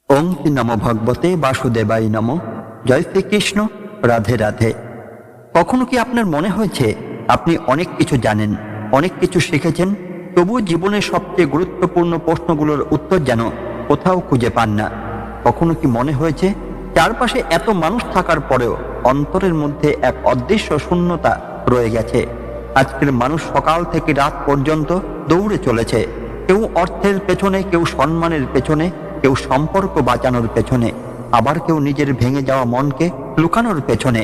ওং শ্রী নম ভগবতে বাসুদেবাই নম। জয় শ্রীকৃষ্ণ। রাধে রাধে। কখনো কি আপনার মনে হয়েছে আপনি অনেক কিছু জানেন, অনেক কিছু শিখেছেন, তবুও জীবনের সবচেয়ে গুরুত্বপূর্ণ প্রশ্নগুলোর উত্তর যেন কোথাও খুঁজে পান না? কখনো কি মনে হয়েছে চারপাশে এত মানুষ থাকার পরেও অন্তরের মধ্যে এক অদৃশ্য শূন্যতা রয়ে গেছে? আজকের মানুষ সকাল থেকে রাত পর্যন্ত দৌড়ে চলেছে, কেউ অর্থের পেছনে, কেউ সম্মানের পেছনে, কেউ সম্পর্ক বাঁচানোর পেছনে, আবার কেউ নিজের ভেঙে যাওয়া মনকে লুকানোর পেছনে।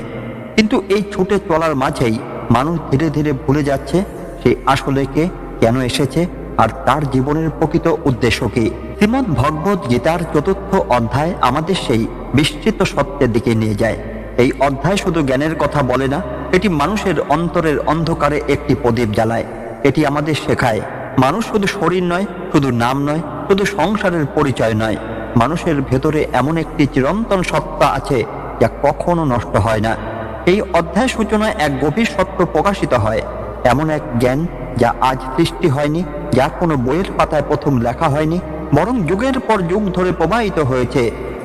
কিন্তু এই ছুটে চলার মাঝেই মানুষ ধীরে ধীরে ভুলে যাচ্ছে সে আসলে কে, কেন এসেছে, আর তার জীবনের প্রকৃত উদ্দেশ্য কি। শ্রীমদ্ ভগবত গীতার ৪র্থ অধ্যায় আমাদের সেই বিস্তৃত সত্যের দিকে নিয়ে যায়। এই অধ্যায় শুধু জ্ঞানের কথা বলে না, এটি মানুষের অন্তরের অন্ধকারে একটি প্রদীপ জ্বালায়। এটি আমাদের শেখায় মানুষ শুধু শরীর নয়, শুধু নাম নয়, শুধু সংসারের পরিচয় নয়। মানুষের ভেতরে এমন একটি চিরন্তন সত্তা আছে যা কখনো নষ্ট হয় না। এই অধ্যায় সূচনায় এক গভীর সত্য প্রকাশিত হয়, এমন এক জ্ঞান যা আজ সৃষ্টি হয়নি, যা কোনো বইয়ের পাতায় প্রথম লেখা হয়নি, বরং যুগের পর যুগ ধরে প্রবাহিত হয়েছে।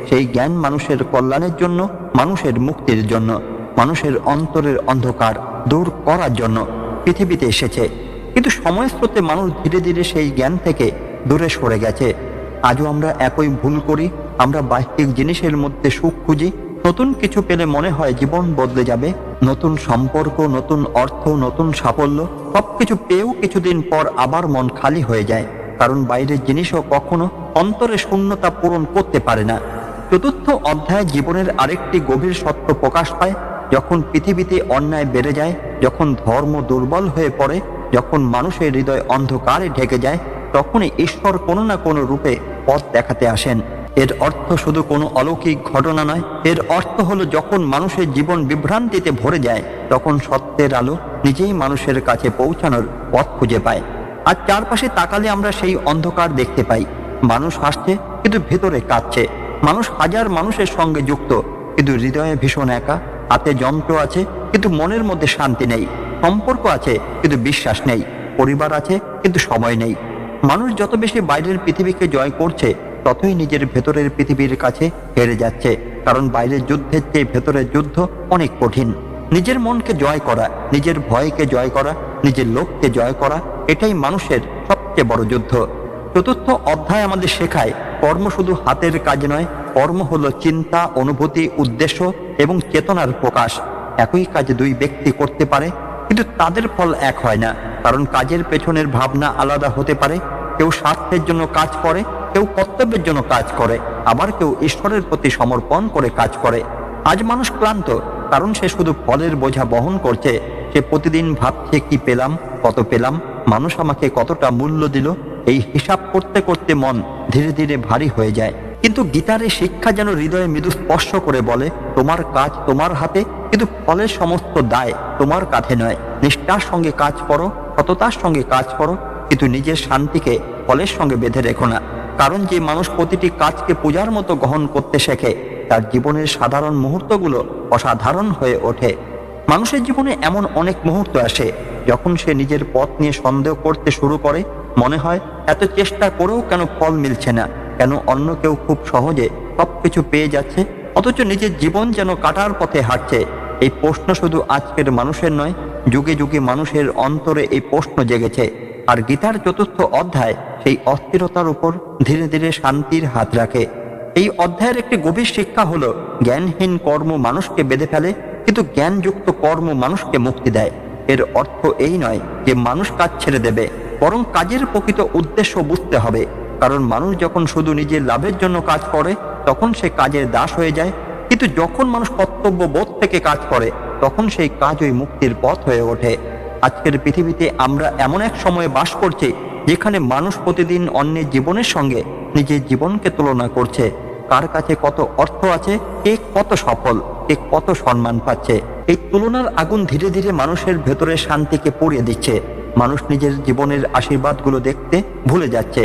সেই জ্ঞান মানুষের কল্যাণের জন্য, মানুষের মুক্তির জন্য, মানুষের অন্তরের অন্ধকার দূর করার জন্য পৃথিবীতে এসেছে। কিন্তু সময়ের স্রোতে মানুষ ধীরে ধীরে সেই জ্ঞান থেকে দূরে সরে গেছে। আজও আমরা একই ভুল করি। আমরা বাহ্যিক জিনিসের মধ্যে সুখ খুঁজি, নতুন কিছু পেলে মনে হয় জীবন বদলে যাবে, নতুন সম্পর্ক, নতুন অর্থ, নতুন সাফল্য। সবকিছু পেয়েও কিছুদিন পর আবার মন খালি হয়ে যায়, কারণ বাইরের জিনিসও কখনো অন্তরের শূন্যতা পূরণ করতে পারে না। ৪র্থ অধ্যায় জীবনের আরেকটি গভীর সত্য প্রকাশ পায়। যখন পৃথিবীতে অন্যায় বেড়ে যায়, যখন ধর্ম দুর্বল হয়ে পড়ে, যখন মানুষের হৃদয় অন্ধকারে ঢেকে যায়, তখনই ঈশ্বর কোনো না কোনো রূপে পথ দেখাতে আসেন। এর অর্থ শুধু কোনো অলৌকিক ঘটনা নয়, এর অর্থ হলো যখন মানুষের জীবন বিভ্রান্তিতে ভরে যায়, তখন সত্যের আলো নিজেই মানুষের কাছে পৌঁছানোর পথ খুঁজে পায়। আর চারপাশে তাকালে আমরা সেই অন্ধকার দেখতে পাই। মানুষ হাসছে কিন্তু ভেতরে কাঁদছে। মানুষ হাজার মানুষের সঙ্গে যুক্ত, কিন্তু হৃদয়ে ভীষণ একা। হাতে যন্ত্র আছে কিন্তু মনের মধ্যে শান্তি নেই। সম্পর্ক আছে কিন্তু বিশ্বাস নেই। পরিবার আছে কিন্তু সময় নেই। মানুষ যত বেশি বাইরের পৃথিবীকে জয় করছে, ততই নিজের ভেতরের পৃথিবীর কাছে হেরে যাচ্ছে। কারণ বাইরের যুদ্ধের চেয়ে ভেতরের যুদ্ধ অনেক কঠিন। নিজের মনকে জয় করা, নিজের ভয়কে জয় করা, নিজের লোককে জয় করা, এটাই মানুষের সবচেয়ে বড় যুদ্ধ। ৪র্থ অধ্যায় আমাদের শেখায় কর্ম শুধু হাতের কাজ নয়, কর্ম হলো চিন্তা, অনুভূতি, উদ্দেশ্য এবং চেতনার প্রকাশ। একই কাজ দুই ব্যক্তি করতে পারে, কিন্তু তাদের ফল এক হয় না, কারণ কাজের পেছনের ভাবনা আলাদা হতে পারে। কেউ স্বার্থের জন্য কাজ করে, কেউ কর্তব্যের জন্য কাজ করে, আবার কেউ ঈশ্বরের প্রতি সমর্পণ করে কাজ করে। আজ মানুষ ক্লান্ত, কারণ সে শুধু ফলের বোঝা বহন করছে। সে প্রতিদিন ভাবছে কি পেলাম, কত পেলাম, মানুষ আমাকে কতটা মূল্য দিল। এই হিসাব করতে করতে মন ধীরে ধীরে ভারী হয়ে যায়। কিন্তু গীতার শিক্ষা যেন হৃদয়ে মৃদু স্পর্শ করে বলে, তোমার কাজ তোমার হাতে, কিন্তু ফলের সমস্ত দায় তোমার কাঁধে নয়। নিষ্ঠার সঙ্গে কাজ করো, সততার সঙ্গে কাজ করো, কিন্তু নিজের শান্তিকে ফলের সঙ্গে বেঁধে রেখো না। কারণ যে মানুষ প্রতিটি কাজকে পূজার মতো গ্রহণ করতে শেখে, তার জীবনের সাধারণ মুহূর্তগুলো অসাধারণ হয়ে ওঠে। মানুষের জীবনে এমন অনেক মুহূর্ত আসে যখন সে নিজের পথ নিয়ে সন্দেহ করতে শুরু করে। মনে হয় এত চেষ্টা করেও কেন ফল মিলছে না, কেন অন্য কেউ খুব সহজে সবকিছু পেয়ে যাচ্ছে, অথচ নিজের জীবন যেন কাটার পথে হাঁটছে। এই প্রশ্ন শুধু আজকের মানুষের নয়, যুগে যুগে মানুষের অন্তরে এই প্রশ্ন জেগেছে। আর গীতার ৪র্থ অধ্যায় সেই অস্থিরতার উপর ধীরে ধীরে শান্তির হাত রাখে। এই অধ্যায়ের একটি গভীর শিক্ষা হলো, জ্ঞানহীন কর্ম মানুষকে বেঁধে ফেলে, কিন্তু জ্ঞানযুক্ত কর্ম মানুষকে মুক্তি দেয়। এর অর্থ এই নয় যে মানুষ কাজ ছেড়ে দেবে, বরং কাজের প্রকৃত উদ্দেশ্য বুঝতে হবে। কারণ মানুষ যখন শুধু নিজের লাভের জন্য কাজ করে, তখন সে কাজের দাস হয়ে যায়। কিন্তু যখন মানুষ কর্তব্য বোধ থেকে কাজ করে, তখন সেই কাজ ওই মুক্তির পথ হয়ে ওঠে। আজকের পৃথিবীতে আমরা এমন এক সময়ে বাস করছি যেখানে মানুষ প্রতিদিন অন্যের জীবনের সঙ্গে নিজের জীবনকে তুলনা করছে। কার কাছে কত অর্থ আছে, কে কত সফল, কে কত সম্মান পাচ্ছে। এই তুলনার আগুন ধীরে ধীরে মানুষের ভেতরে শান্তিকে পুড়িয়ে দিচ্ছে। মানুষ নিজের জীবনের আশীর্বাদগুলো দেখতে ভুলে যাচ্ছে।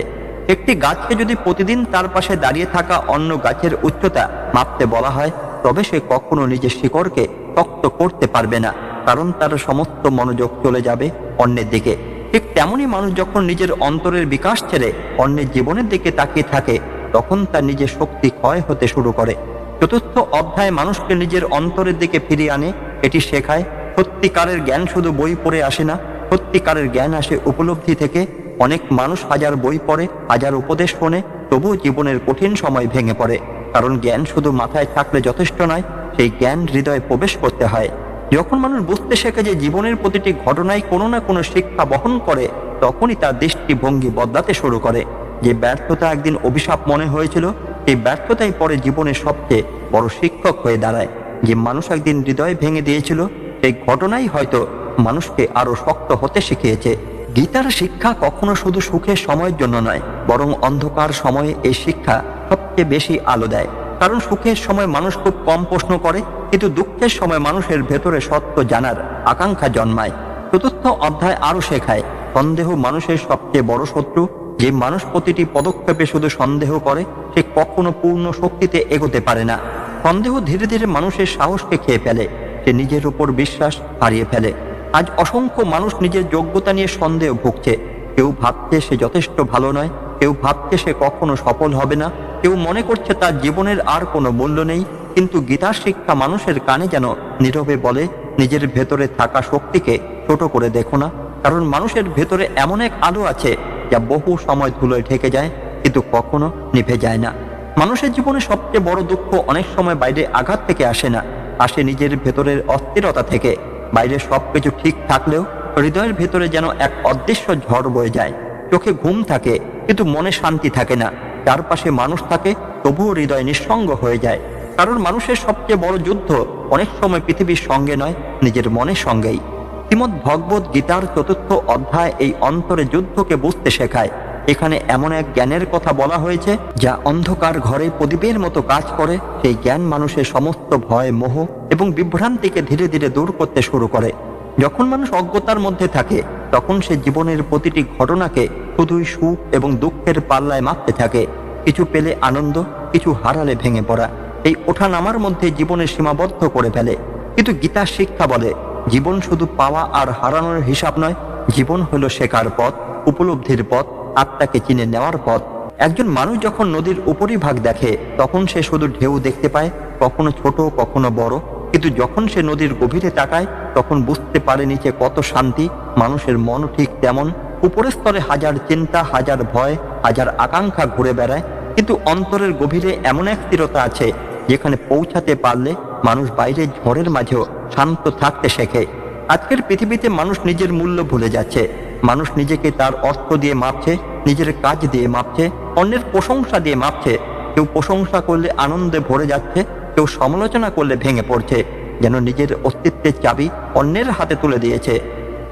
একটি গাছকে যদি প্রতিদিন তার পাশে দাঁড়িয়ে থাকা অন্য গাছের উচ্চতা মাপতে বলা হয়, তবে সে কখনো নিজের শিকড়কে শক্ত করতে পারবে না, কারণ তার সমস্ত মনোযোগ চলে যাবে অন্যের দিকে। ঠিক তেমনই মানুষ যখন নিজের অন্তরের বিকাশ ছেড়ে অন্যের জীবনের দিকে তাকিয়ে থাকে, তখন তার নিজের শক্তি ক্ষয় হতে শুরু করে। চতুর্থ অধ্যায় মানুষকে নিজের অন্তরের দিকে ফিরিয়ে আনে। এটি শেখায় সত্যিকারের জ্ঞান শুধু বই পড়ে আসে না, সত্যিকারের জ্ঞান আসে উপলব্ধি থেকে। অনেক মানুষ হাজার বই পড়ে, হাজার উপদেশ শোনে, তবুও জীবনের কঠিন সময় ভেঙে পড়ে। কারণ জ্ঞান শুধু মাথায় থাকলে যথেষ্ট নয়, সেই জ্ঞান হৃদয়ে প্রবেশ করতে হয়। যখন মানুষ বুঝতে শেখে যে জীবনের প্রতিটি ঘটনায় কোনো না কোনো শিক্ষা বহন করে, তখনই তার দৃষ্টিভঙ্গি বদলাতে শুরু করে। যে ব্যর্থতা একদিন অভিশাপ মনে হয়েছিল, সেই ব্যর্থতাই পরে জীবনের সবচেয়ে বড় শিক্ষক হয়ে দাঁড়ায়। যে মানুষ একদিন হৃদয় ভেঙে দিয়েছিল, সেই ঘটনাই হয়তো মানুষকে আরো শক্ত হতে শিখিয়েছে। গীতার শিক্ষা কখনো শুধু সুখের সময়ের জন্য নয়, বরং অন্ধকার সময়ে এই শিক্ষা সবচেয়ে বেশি আলো দেয়। কারণ সুখের সময় মানুষ খুব কম প্রশ্ন করে, কিন্তু দুঃখের সময় মানুষের ভেতরে সত্য জানার আকাঙ্ক্ষা জন্মায়। চতুর্থ অধ্যায় আরো শেখায় সন্দেহ মানুষের সবচেয়ে বড় শত্রু। যে মানুষ প্রতিটি পদক্ষেপে শুধু সন্দেহ করে, সে কখনো পূর্ণ শক্তিতে এগোতে পারে না। সন্দেহ ধীরে ধীরে মানুষের সাহসকে খেয়ে ফেলে, সে নিজের উপর বিশ্বাস হারিয়ে ফেলে। আজ অসংখ্য মানুষ নিজের যোগ্যতা নিয়ে সন্দেহ ভুগছে। কেউ ভাবছে সে যথেষ্ট ভালো নয়, কেউ ভাবছে সে কখনো সফল হবে না, কেউ মনে করছে তার জীবনের আর কোনো মূল্য নেই। কিন্তু গীতার শিক্ষা মানুষের কানে যেন নীরবে বলে, নিজের ভেতরে থাকা শক্তিকে ছোট করে দেখো না। কারণ মানুষের ভেতরে এমন এক আলো আছে যা বহু সময় ধুলোয় ঢেকে যায়, কিন্তু কখনো নিভে যায় না। মানুষের জীবনে সবচেয়ে বড় দুঃখ অনেক সময় বাইরে আঘাত থেকে আসে না, আসে নিজের ভেতরের অস্থিরতা থেকে। বাইরে সবকিছু ঠিক থাকলেও হৃদয়ের ভেতরে যেন এক অদৃশ্য ঝড় বয়ে যায়। চোখে ঘুম থাকে, কিন্তু মনে শান্তি থাকে না। চারপাশে মানুষ থাকে, তবুও হৃদয় নিঃসঙ্গ হয়ে যায়। কারণ মানুষের সবচেয়ে বড় যুদ্ধ অনেক সময় পৃথিবীর সঙ্গে নয়, নিজের মনের সঙ্গেই। শ্রীমদ্ ভগবত গীতার চতুর্থ অধ্যায় এই অন্তরে যুদ্ধকে বুঝতে শেখায়। এখানে এমন এক জ্ঞানের কথা বলা হয়েছে যা অন্ধকার ঘরে প্রদীপের মতো কাজ করে। সেই জ্ঞান মানুষের সমস্ত ভয়, মোহ এবং বিভ্রান্তিকে ধীরে ধীরে দূর করতে শুরু করে। যখন মানুষ অজ্ঞতার মধ্যে থাকে, তখন সে জীবনের প্রতিটি ঘটনাকে শুধুই সুখ এবং দুঃখের পাল্লায় মাপতে থাকে। কিছু পেলে আনন্দ, কিছু হারালে ভেঙে পড়া। এই ওঠানামার মধ্যে জীবনের সীমাবদ্ধ করে ফেলে। কিন্তু গীতার শিক্ষা বলে, জীবন শুধু পাওয়া আর হারানোর হিসাব নয়, জীবন হলো শেখার পথ, উপলব্ধির পথ, আত্মাকে চিনে নেওয়ার পথ। একজন মানুষ যখন নদীর উপরিভাগ দেখে, তখন সে শুধু ঢেউ দেখতে পায়, কখনো ছোট কখনো বড়। কিন্তু যখন সে নদীর গভীরে তাকায়, তখন বুঝতে পারে নিচে কত শান্তি। মানুষের মনও ঠিক তেমন। উপরের স্তরে হাজার চিন্তা, হাজার ভয়, হাজার আকাঙ্ক্ষা ঘুরে বেড়ায়, কিন্তু অন্তরের গভীরে এমন এক স্থিরতা আছে যেখানে পৌঁছাতে পারলে মানুষ বাইরের ঝড়ের মাঝেও শান্ত থাকতে শেখে। আজকের পৃথিবীতে মানুষ নিজের মূল্য ভুলে যাচ্ছে। মানুষ নিজেকে তার অর্থ দিয়ে মাপছে, নিজের কাজ দিয়ে মাপছে, অন্যের প্রশংসা দিয়ে মাপছে। কেউ প্রশংসা করলে আনন্দে ভরে যাচ্ছে, কেউ সমালোচনা করলে ভেঙে পড়ছে, যেন নিজের অস্তিত্বের চাবি অন্যের হাতে তুলে দিয়েছে।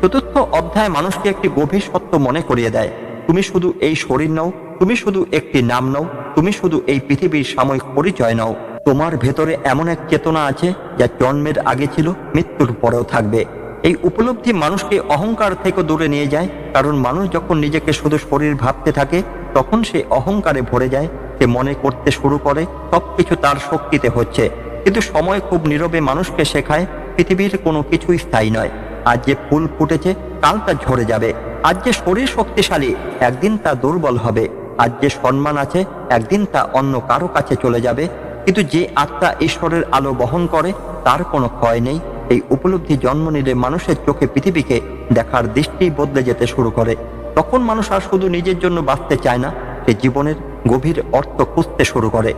চতুর্থ অধ্যায় মানুষকে একটি গভীর সত্য মনে করিয়ে দেয়, তুমি শুধু এই শরীর নও, তুমি শুধু একটি নাম নও, তুমি শুধু এই পৃথিবীর সাময়িক পরিচয় নও। তোমার ভেতরে এমন এক চেতনা আছে যা জন্মের আগে ছিল, মৃত্যুর পরেও থাকবে। এই উপলব্ধি মানুষকে অহংকার থেকে দূরে নিয়ে যায়। কারণ মানুষ যখন নিজেকে শুধু শরীর ভাবতে থাকে, তখন সে অহংকারে ভরে যায়। সে মনে করতে শুরু করে সবকিছু তার শক্তিতে হচ্ছে। কিন্তু সময় খুব নীরবে মানুষকে শেখায়, পৃথিবীর কোনো কিছুই স্থায়ী নয়। আজ যে ফুল ফুটেছে, কাল তা ঝরে যাবে। আজ যে শরীর শক্তিশালী, একদিন তা দুর্বল হবে। আজ যে সম্মান আছে, একদিন তা অন্য কারো কাছে চলে যাবে। কিন্তু যে আত্মা ঈশ্বরের আলো বহন করে, তার কোনো ক্ষয় নেই। এই উপলব্ধি জন্ম নিলে মানুষের চোখে পৃথিবীকে দেখার দৃষ্টি বদলে যেতে শুরু করে। তখন মানুষ আর শুধু নিজের জন্য বাঁচতে চায় না, সে জীবনের গভীর অর্থ খুঁজতে শুরু করে।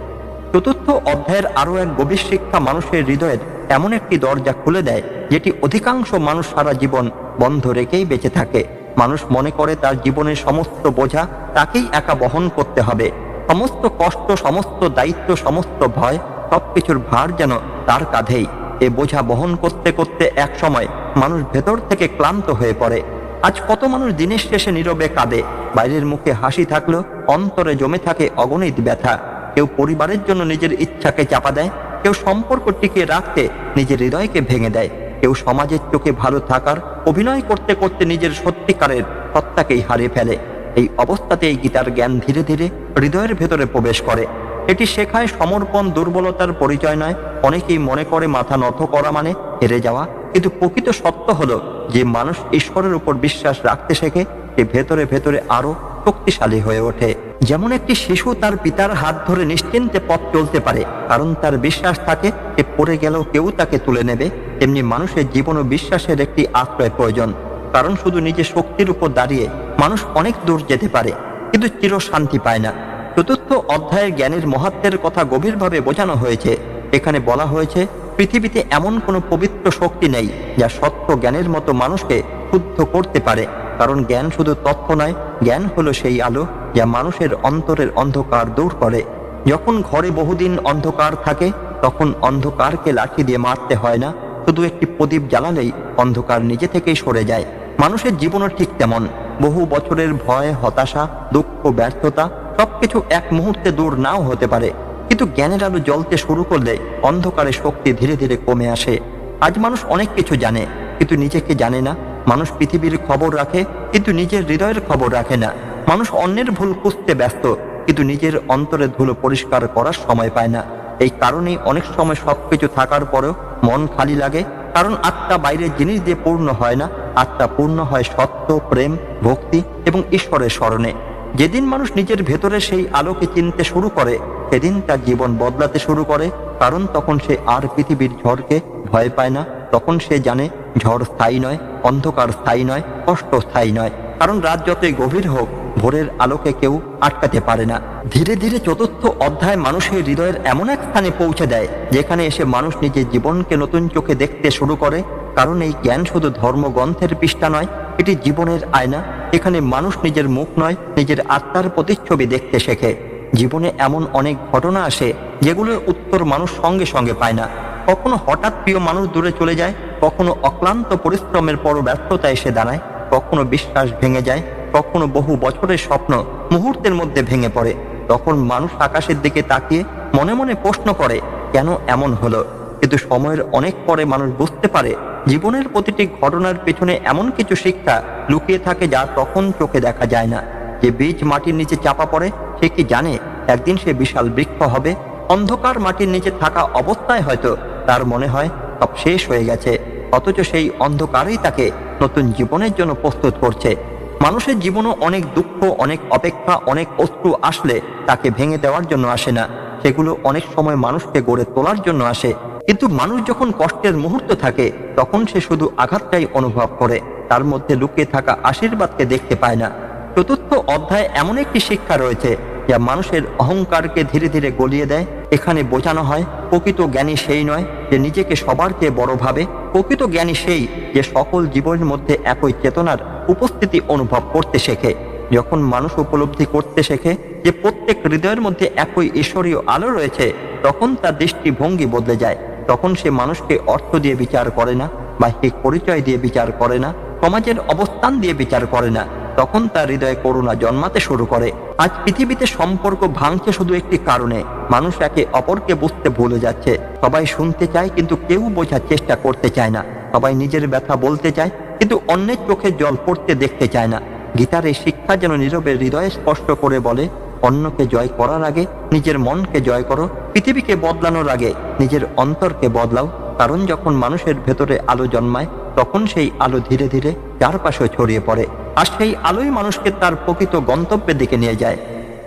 চতুর্থ অধ্যায়ের আরো এক গভীর শিক্ষা মানুষের হৃদয়ের এমন একটি দরজা খুলে দেয়, যেটি অধিকাংশ মানুষ সারা জীবন বন্ধ রেখেই বেঁচে থাকে। মানুষ মনে করে তার জীবনের সমস্ত বোঝা তাকেই একা বহন করতে হবে। সমস্ত কষ্ট, সমস্ত দায়িত্ব, সমস্ত ভয়, সবকিছুর ভার যেন তার কাঁধেই। এ বোঝা বহন করতে করতে এক সময় মানুষ ভেতর থেকে ক্লান্ত হয়ে পড়ে। আজ কত মানুষ দিনের শেষে নীরবে কাঁদে, বাইরের মুখে হাসি থাকলেও অন্তরে জমে থাকে অগণিত ব্যথা। কেউ পরিবারের জন্য নিজের ইচ্ছাকে চাপা দেয়, কেউ সম্পর্ক টিকিয়ে রাখতে নিজের হৃদয়কে ভেঙে দেয়, কেউ সমাজের চোখে ভালো থাকার অভিনয় করতে করতে নিজের সত্যিকারের সত্তাকেই হারিয়ে ফেলে। এই অবস্থাতে এই গীতার জ্ঞান ধীরে ধীরে হৃদয়ের ভেতরে প্রবেশ করে। এটি শেখায় সমর্পণ দুর্বলতার পরিচয় নয়। অনেকেই মনে করে মাথা নত করা মানে হেরে যাওয়া, কিন্তু প্রকৃত সত্য হলো যে মানুষ ঈশ্বরের উপর বিশ্বাস রাখতে শেখে, সে ভেতরে ভেতরে আরো শক্তিশালী হয়ে ওঠে। যেমন একটি শিশু তার পিতার হাত ধরে নিশ্চিন্তে পথ চলতে পারে, কারণ তার বিশ্বাস থাকে যে পড়ে গেলেও কেউ তাকে তুলে নেবে, তেমনি মানুষের জীবন ও বিশ্বাসের একটি আশ্রয় প্রয়োজন। কারণ শুধু নিজের শক্তির উপর দাঁড়িয়ে মানুষ অনেক দূর যেতে পারে, কিন্তু চির শান্তি পায় না। চতুর্থ অধ্যায়ের জ্ঞানের মহাত্মের কথা গভীরভাবে বোঝানো হয়েছে। এখানে বলা হয়েছে, পৃথিবীতে এমন কোনো পবিত্র শক্তি নেই যা সত্য জ্ঞানের মতো মানুষকে শুদ্ধ করতে পারে। কারণ জ্ঞান শুধু তথ্য নয়, জ্ঞান হলো সেই আলো যা মানুষের অন্তরের অন্ধকার দূর করে। যখন ঘরে বহুদিন অন্ধকার থাকে, তখন অন্ধকারকে লাঠি দিয়ে মারতে হয় না, শুধু একটি প্রদীপ জ্বালালেই অন্ধকার নিজে থেকেই সরে যায়। মানুষের জীবনও ঠিক তেমন। বহু বছরের ভয়, হতাশা, দুঃখ, ব্যর্থতা সবকিছু এক মুহূর্তে দূর নাও হতে পারে, কিন্তু জ্ঞানের আলো জ্বলতে শুরু করলে অন্ধকারের শক্তি ধীরে ধীরে কমে আসে। আজ মানুষ অনেক কিছু জানে, কিন্তু নিজেকে জানে না। মানুষ পৃথিবীর খবর রাখে, কিন্তু নিজের হৃদয়ের খবর রাখে না। মানুষ অন্যের ভুল খুঁজতে ব্যস্ত, কিন্তু নিজের অন্তরের ধুলো পরিষ্কার করার সময় পায় না। এই কারণেই অনেক সময় সবকিছু থাকার পরেও মন খালি লাগে, কারণ আত্মা বাইরের জিনিস দিয়ে পূর্ণ হয় না। আত্মা পূর্ণ হয় সত্য, প্রেম, ভক্তি এবং ঈশ্বরের স্মরণে। যেদিন মানুষ নিজের ভেতরে সেই আলোকে চিনতে শুরু করে, সেদিন তার জীবন বদলাতে শুরু করে। কারণ তখন সে আর পৃথিবীর ঝড়কে ভয় পায় না। তখন সে জানে ঝড় স্থায়ী নয়, অন্ধকার স্থায়ী নয়, কষ্ট স্থায়ী নয়। কারণ রাত যতই গভীর হোক, ভোরের আলোকে কেউ আটকাতে পারে না। ধীরে ধীরে চতুর্থ অধ্যায় মানুষের হৃদয়ের এমন এক স্থানে পৌঁছে দেয়, যেখানে এসে মানুষ নিজের জীবনকে নতুন চোখে দেখতে শুরু করে। কারণ এই জ্ঞান শুধু ধর্মগ্রন্থের পৃষ্ঠা নয়, এটি জীবনের আয়না। এখানে মানুষ নিজের মুখ নয়, নিজের আত্মার প্রতিচ্ছবি দেখতে শেখে। জীবনে এমন অনেক ঘটনা আসে যেগুলোর উত্তর মানুষ সঙ্গে সঙ্গে পায় না। কখনো হঠাৎ প্রিয় মানুষ দূরে চলে যায়, কখনো অক্লান্ত পরিশ্রমের পরও ব্যর্থতা এসে দাঁড়ায়, কখনো বিশ্বাস ভেঙে যায়, কখনো বহু বছরের স্বপ্ন মুহূর্তের মধ্যে ভেঙে পড়ে। তখন মানুষ আকাশের দিকে তাকিয়ে মনে মনে প্রশ্ন করে, কেন এমন হলো? কিন্তু সময়ের অনেক পরে মানুষ বুঝতে পারে, জীবনের প্রতিটি ঘটনার পেছনে এমন কিছু শিক্ষা লুকিয়ে থাকে যা তখন চোখে দেখা যায় না। যে বীজ মাটির নিচে চাপা পড়ে, সে কি জানে একদিন সে বিশাল বৃক্ষ হবে? অন্ধকার মাটির নিচে থাকা অবস্থায় হয়তো তার মনে হয় সব শেষ হয়ে গেছে, অথচ সেই অন্ধকারেই তাকে নতুন জীবনের জন্য প্রস্তুত করছে। মানুষের জীবনও অনেক দুঃখ, অনেক অপেক্ষা, অনেক অশ্রু আসলে তাকে ভেঙে দেওয়ার জন্য আসে না। সেগুলো অনেক সময় মানুষকে গড়ে তোলার জন্য আসে। কিন্তু মানুষ যখন কষ্টের মুহূর্ত থাকে, তখন সে শুধু আঘাতটাই অনুভব করে, তার মধ্যে লুকিয়ে থাকা আশীর্বাদকে দেখতে পায় না। চতুর্থ অধ্যায়ে এমন একটি শিক্ষা রয়েছে যা মানুষের অহংকারকে ধীরে ধীরে গলিয়ে দেয়। এখানে বোঝানো হয়, প্রকৃত জ্ঞানী সেই নয় যে নিজেকে সবার চেয়ে বড় ভাবে। প্রকৃত জ্ঞানী সেই যে সকল জীবনের মধ্যে একই চেতনার উপস্থিতি অনুভব করতে শেখে। যখন মানুষ উপলব্ধি করতে শেখে যে প্রত্যেক হৃদয়ের মধ্যে একই ঈশ্বরীয় আলো রয়েছে, তখন তার দৃষ্টিভঙ্গি বদলে যায়। তখন সে মানুষকে অর্থ দিয়ে বিচার করে না, বাহ্যিক পরিচয় দিয়ে বিচার করে না, সমাজের অবস্থান দিয়ে বিচার করে না। তখন তার হৃদয়ে করুণা জন্মাতে শুরু করে। আজ পৃথিবীতে সম্পর্ক ভাঙছে শুধু একটি কারণে, মানুষ একে অপরকে বুঝতে ভুলে যাচ্ছে। সবাই শুনতে চায়, কিন্তু কেউ বোঝার চেষ্টা করতে চায় না। সবাই নিজের ব্যথা বলতে চায়, কিন্তু অন্যের চোখে জল পড়তে দেখতে চায় না। গীতার এই শিক্ষা যেন নীরবে হৃদয়ে স্পষ্ট করে বলে, অন্যকে জয় করার আগে নিজের মনকে জয় করো। পৃথিবীকে বদলানোর আগে নিজের অন্তরকে বদলাও। কারণ যখন মানুষের ভেতরে আলো জন্মায়, তখন সেই আলো ধীরে ধীরে চারপাশে ছড়িয়ে পড়ে, আর সেই আলোই মানুষকে তার প্রকৃত গন্তব্যের দিকে নিয়ে যায়।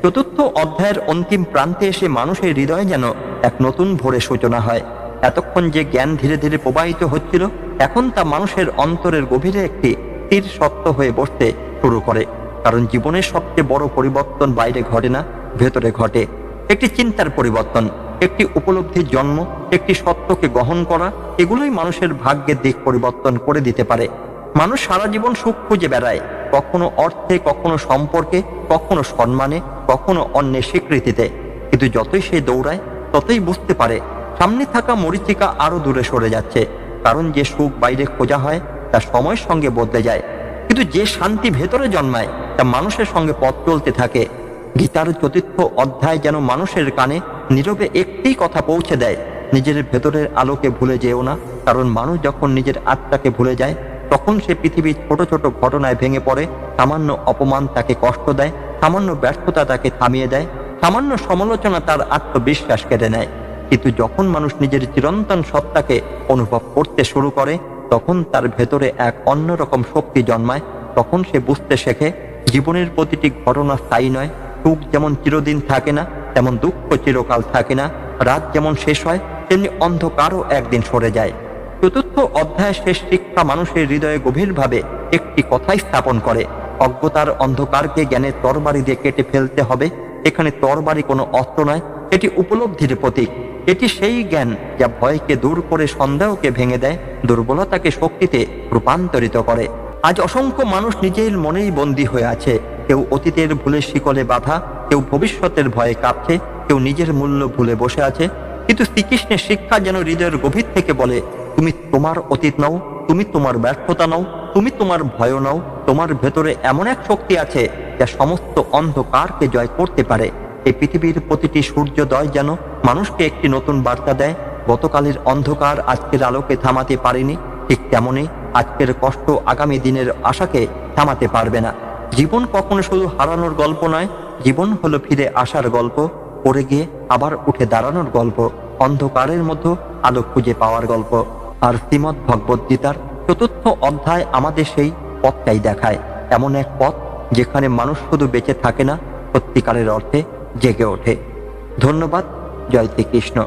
চতুর্থ অধ্যায়ের অন্তিম প্রান্তে এসে মানুষের হৃদয়ে যেন এক নতুন ভোরের সূচনা হয়। এতক্ষণ যে জ্ঞান ধীরে ধীরে প্রবাহিত হচ্ছিল, এখন তা মানুষের অন্তরের গভীরে একটি স্থির সত্য হয়ে বসতে শুরু করে। কারণ জীবনের সবচেয়ে বড় পরিবর্তন বাইরে ঘটে না, ভেতরে ঘটে। একটি চিন্তার পরিবর্তন, একটি উপলব্ধির জন্ম, একটি সত্যকে গ্রহণ করা, এগুলোই মানুষের ভাগ্যের দিক পরিবর্তন করে দিতে পারে। মানুষ সারা জীবন সুখ খুঁজে বেড়ায়, কখনো অর্থে, কখনো সম্পর্কে, কখনো সম্মানে, কখনো অন্যের স্বীকৃতিতে। কিন্তু যতই সে দৌড়ায়, ততই বুঝতে পারে সামনে থাকা মরীচিকা আরো দূরে সরে যাচ্ছে। কারণ যে সুখ বাইরে খোঁজা হয়, তা সময়ের সঙ্গে বদলে যায়, কিন্তু যে শান্তি ভেতরে জন্মায়, তা মানুষের সঙ্গে পথ চলতে থাকে। গীতার চতুর্থ অধ্যায় যেন মানুষের কানে নীরবে একটি কথা পৌঁছে দেয়, নিজের ভেতরের আলোকে ভুলে যেও না। কারণ মানুষ যখন নিজের আত্মাকে ভুলে যায়, তখন সে পৃথিবীর ছোট ছোট ঘটনায় ভেঙে পড়ে। সামান্য অপমান তাকে কষ্ট দেয়, সামান্য ব্যর্থতা তাকে থামিয়ে দেয়, সামান্য সমালোচনা তার আত্মবিশ্বাস কেড়ে নেয়। কিন্তু যখন মানুষ নিজের চিরন্তন সত্তাকে অনুভব করতে শুরু করে, তখন তার ভেতরে এক অন্যরকম শক্তি জন্মায়, তখন সে বুঝতে শেখে জীবনের প্রতিটি ঘটনা স্থায়ী নয়। সুখ যেমন চিরদিন থাকে না, তেমন দুঃখ চিরকাল থাকে না। রাত যেমন শেষ হয়, তেমনি অন্ধকারও একদিন সরে যায়। চতুর্থ অধ্যায়ের শেষ শিক্ষা মানুষের হৃদয়ে গভীরভাবে একটি কথাই স্থাপন করে: অজ্ঞতার অন্ধকারকে জ্ঞানের তরবারি দিয়ে কেটে ফেলতে হবে। এখানে তরবারি কোনো অস্ত্র নয়, এটি উপলব্ধির প্রতীক। এটি সেই জ্ঞান যা ভয়কে দূর করে সন্দেহকে ভেঙে দেয়, দুর্বলতাকে শক্তিতে রূপান্তরিত করে। আজ অসংখ্য মানুষ নিজের মনেই বন্দী হয়ে আছে। কেউ অতীতের ভুলের শিকলে বাঁধা, কেউ ভবিষ্যতের ভয়ে কাঁপছে, কেউ নিজের মূল্য ভুলে বসে আছে। কিন্তু শ্রীকৃষ্ণের শিক্ষা যেন হৃদয়ের গভীর থেকে বলে, তুমি তোমার অতীত নও, তুমি তোমার ব্যর্থতা নও, তুমি তোমার ভয় নও। তোমার ভেতরে এমন এক শক্তি আছে যা সমস্ত অন্ধকারকে জয় করতে পারে। এই পৃথিবীর প্রতিটি সূর্যোদয় যেন মানুষকে একটি নতুন বার্তা দেয়। গতকালের অন্ধকার আজকের আলোকে থামাতে পারেনি, ঠিক তেমনি আজকের কষ্ট আগামী দিনের আশাকে থামাতে পারবে না। জীবন কখনো শুধু হারানোর গল্প নয়, জীবন হলো ফিরে আসার গল্প, পড়ে গিয়ে আবার উঠে দাঁড়ানোর গল্প, অন্ধকারের মধ্যে আলো খুঁজে পাওয়ার গল্প। আর শ্রীমদ্ ভগবদ্ গীতার চতুর্থ অধ্যায় আমাদের সেই পথটাই দেখায়, এমন এক পথ যেখানে মানুষ শুধু বেঁচে থাকে না, সত্যিকারের অর্থে জেগে ওঠে। ধন্যবাদ। জয় শ্রীকৃষ্ণ।